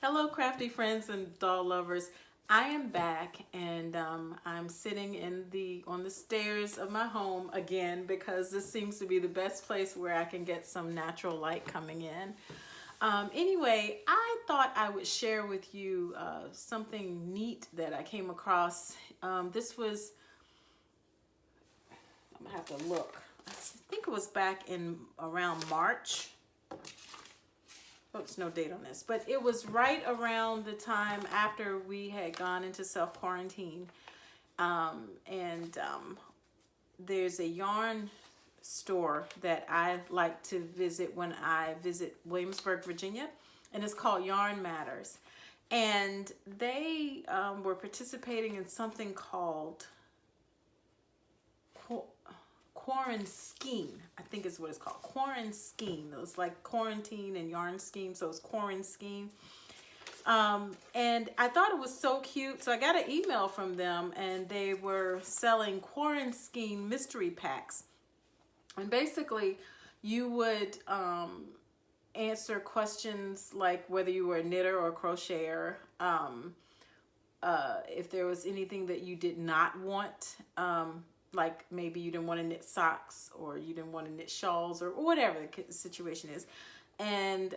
Hello, crafty friends and doll lovers. I am back, and I'm sitting on the stairs of my home again because this seems to be the best place where I can get some natural light coming in. Anyway, I thought I would share with you something neat that I came across. This was, I'm gonna have to look. I think it was back in around March. Oops, no date on this, but it was right around the time after we had gone into self-quarantine. And there's a yarn store that I like to visit when I visit Williamsburg, Virginia, and it's called Yarn Matters. And they were participating in something called Quaranskein, I think is what it's called. Quaranskein. It was like quarantine and yarn scheme, so it's Quaranskein. And I thought it was so cute, so I got an email from them, and they were selling Quaranskein mystery packs. And basically, you would answer questions like whether you were a knitter or a crocheter, if there was anything that you did not want, like maybe you didn't want to knit socks or you didn't want to knit shawls or whatever the situation is. And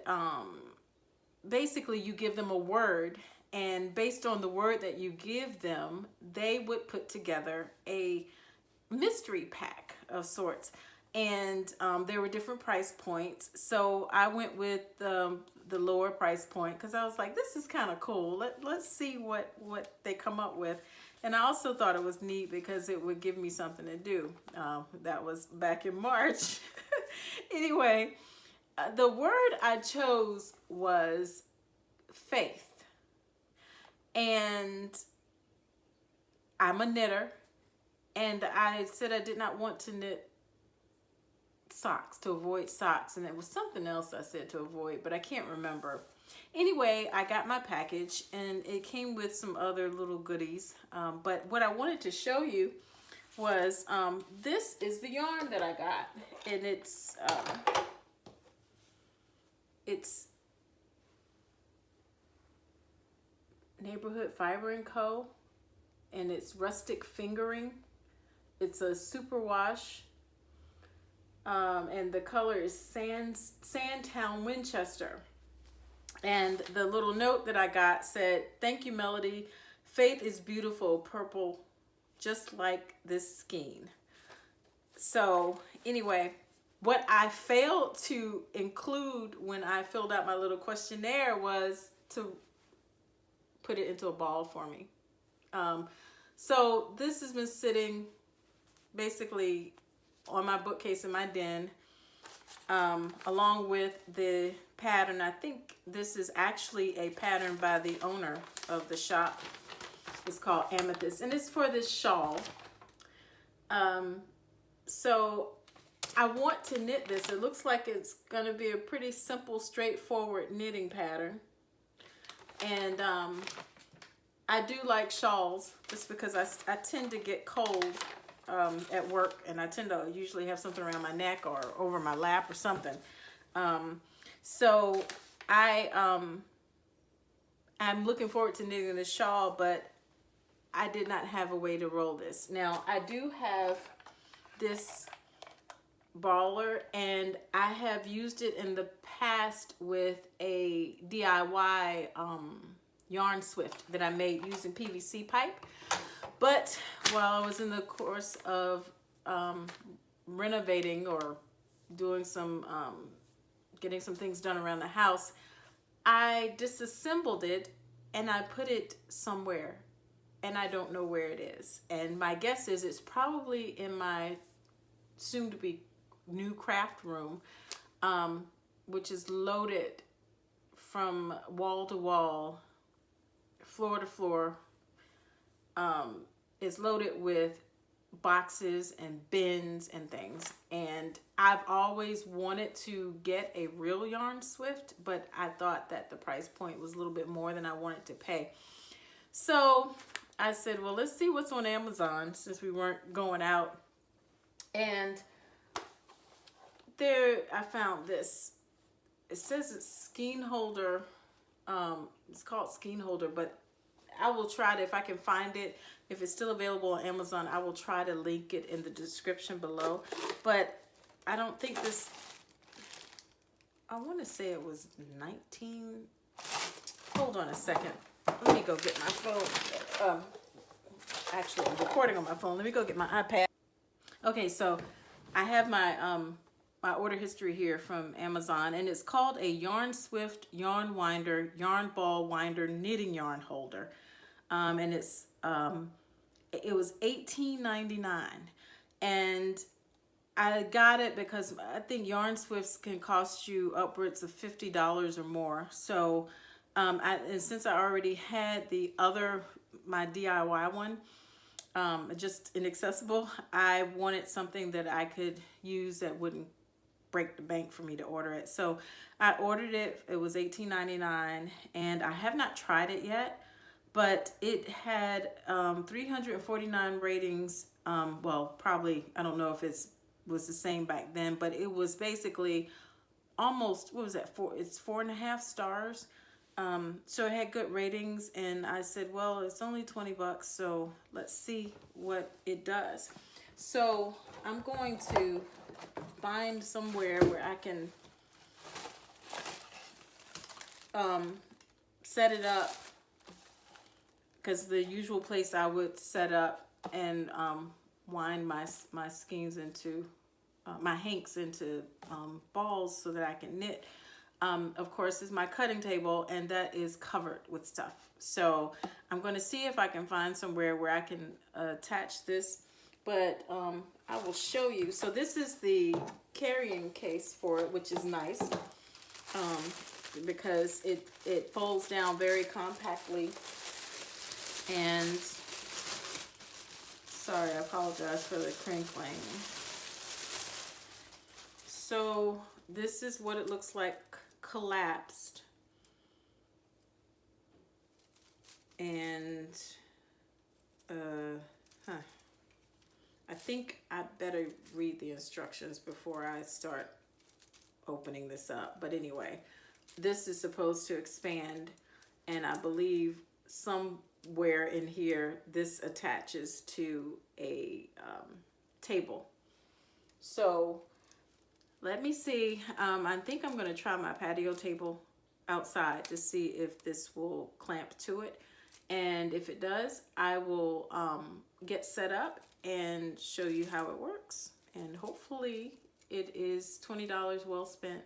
basically you give them a word, and based on the word that you give them, they would put together a mystery pack of sorts. And there were different price points, so I went with the lower price point because I was like, this is kind of cool. Let's see what they come up with. And I also thought it was neat because it would give me something to do. That was back in March. Anyway, the word I chose was faith. And I'm a knitter, and I said I did not want to knit socks, to avoid socks, and it was something else I said to avoid, but I can't remember. Anyway, I got my package, and it came with some other little goodies, but what I wanted to show you was this is the yarn that I got, and it's Neighborhood Fiber & Co., and it's rustic fingering. It's a superwash. And the color is Sandtown Winchester. And the little note that I got said, "Thank you, Melody. Faith is beautiful, purple, just like this skein." So anyway, what I failed to include when I filled out my little questionnaire was to put it into a ball for me. So this has been sitting basically on my bookcase in my den, along with the pattern. I think this is actually a pattern by the owner of the shop. It's called Amethyst, and it's for this shawl. So I want to knit this. It looks like it's going to be a pretty simple, straightforward knitting pattern. And I do like shawls just because I tend to get cold at work, and I tend to usually have something around my neck or over my lap or something. So I'm looking forward to knitting this shawl, but I did not have a way to roll this. Now I do have this baller, and I have used it in the past with a DIY yarn swift that I made using PVC pipe. But while I was in the course of renovating or doing some getting some things done around the house, I disassembled it and I put it somewhere, and I don't know where it is. And my guess is it's probably in my soon-to-be new craft room, which is loaded from wall to wall, floor to floor. It's loaded with boxes and bins and things. And I've always wanted to get a real yarn swift, but I thought that the price point was a little bit more than I wanted to pay. So I said, well, let's see what's on Amazon since we weren't going out. And there I found this. It says it's skein holder It's called Skein Holder, but I will try to, if I can find it, if it's still available on Amazon, I will try to link it in the description below. But I don't think this, I want to say it was 19, hold on a second. Let me go get my phone. Actually, I'm recording on my phone. Let me go get my iPad. Okay, so I have my my order history here from Amazon, and it's called a Yarn Swift Yarn Winder Yarn Ball Winder Knitting Yarn Holder, and it was $18.99, and I got it because I think Yarn Swifts can cost you upwards of $50 or more. So, and since I already had the other, my DIY one, just inaccessible, I wanted something that I could use that wouldn't break the bank for me to order it. So I ordered it. It was $18.99, and I have not tried it yet, but it had 349 ratings. Well, probably, I don't know if was the same back then, but it was basically almost, what was that, it's 4.5 stars. So it had good ratings, and I said, well, it's only 20 bucks, so let's see what it does. So I'm going to find somewhere where I can set it up, because the usual place I would set up and wind my skeins into my hanks into balls so that I can knit, of course, is my cutting table, and that is covered with stuff. So I'm going to see if I can find somewhere where I can attach this, but I will show you. So this is the carrying case for it, which is nice, because it folds down very compactly. And sorry, I apologize for the crinkling. So this is what it looks like collapsed. And I think I better read the instructions before I start opening this up. But anyway, this is supposed to expand, and I believe somewhere in here this attaches to a table. So let me see. I think I'm going to try my patio table outside to see if this will clamp to it, and if it does, I will get set up and show you how it works, and hopefully it is $20 well spent.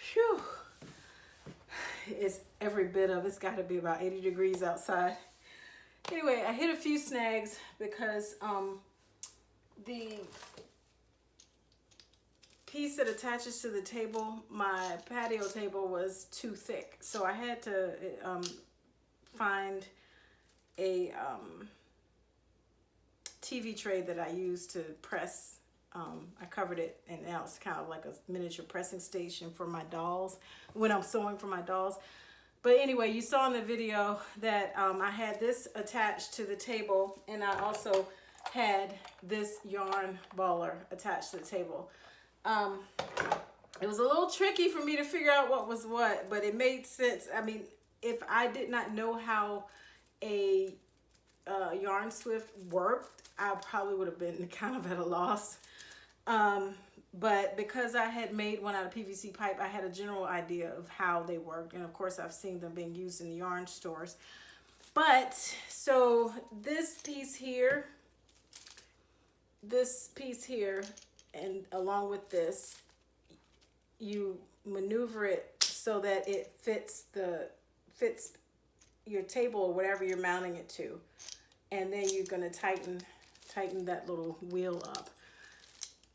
Phew. It's every bit of, it's got to be about 80 degrees outside. Anyway, I hit a few snags because the piece that attaches to the table, my patio table, was too thick. So I had to find a TV tray that I use to press. I covered it, and now it's kind of like a miniature pressing station for my dolls when I'm sewing for my dolls. But anyway, you saw in the video that I had this attached to the table, and I also had this yarn baller attached to the table. It was a little tricky for me to figure out what was what, but it made sense. I mean, if I did not know how a yarn swift worked, I probably would have been kind of at a loss. But because I had made one out of PVC pipe, I had a general idea of how they worked. And of course, I've seen them being used in the yarn stores. But so this piece here, and along with this, you maneuver it so that it fits your table or whatever you're mounting it to. And then you're going to tighten that little wheel up.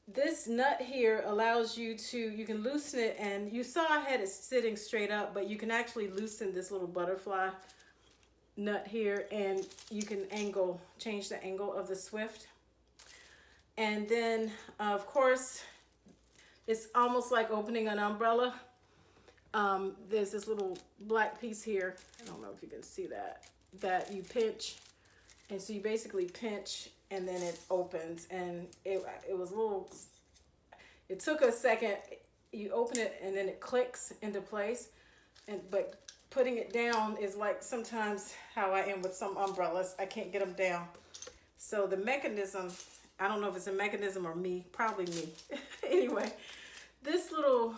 This nut here allows you can loosen it, and you saw I had it sitting straight up, but you can actually loosen this little butterfly nut here, and you can change the angle of the swift. And then of course, it's almost like opening an umbrella. There's this little black piece here. I don't know if you can see that you pinch. And so you basically pinch and then it opens, and it was a little, it took a second. You open it and then it clicks into place. But putting it down is like sometimes how I am with some umbrellas. I can't get them down. So the mechanism, I don't know if it's a mechanism or me, probably me. Anyway, this little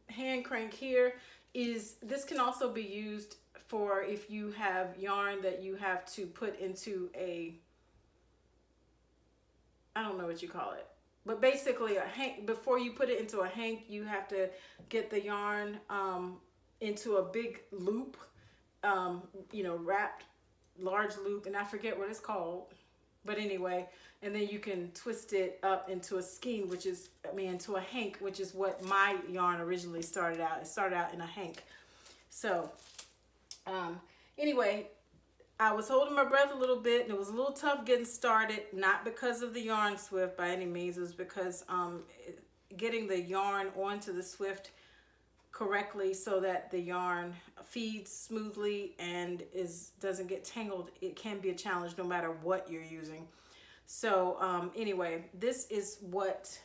hand crank here this can also be used for if you have yarn that you have to put into I don't know what you call it, but basically a hank. Before you put it into a hank, you have to get the yarn into a big loop, wrapped large loop, and I forget what it's called, but anyway, and then you can twist it up into a skein, into a hank, which is what my yarn originally started out. It started out in a hank. So anyway, I was holding my breath a little bit, and it was a little tough getting started, not because of the yarn swift by any means. It was because getting the yarn onto the swift correctly so that the yarn feeds smoothly and doesn't get tangled. It can be a challenge no matter what you're using. So anyway, this is what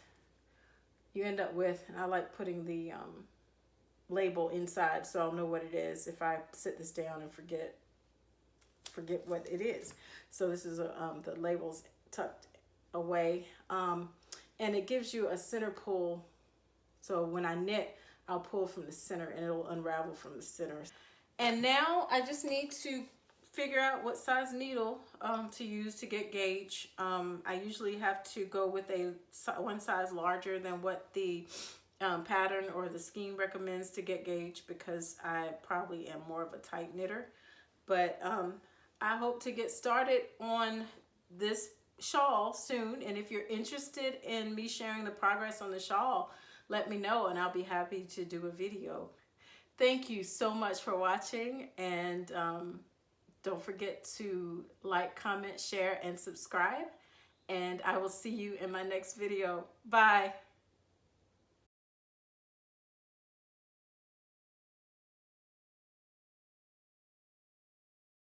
you end up with. And I like putting the label inside so I'll know what it is if I sit this down and forget what it is. So this is the label's tucked away, and it gives you a center pull. So when I knit, I'll pull from the center and it'll unravel from the center. And now I just need to figure out what size needle to use to get gauge. I usually have to go with one size larger than what the pattern or the scheme recommends to get gauge, because I probably am more of a tight knitter. But I hope to get started on this shawl soon, and if you're interested in me sharing the progress on the shawl, let me know and I'll be happy to do a video. Thank you so much for watching, and don't forget to like, comment, share, and subscribe, and I will see you in my next video. Bye.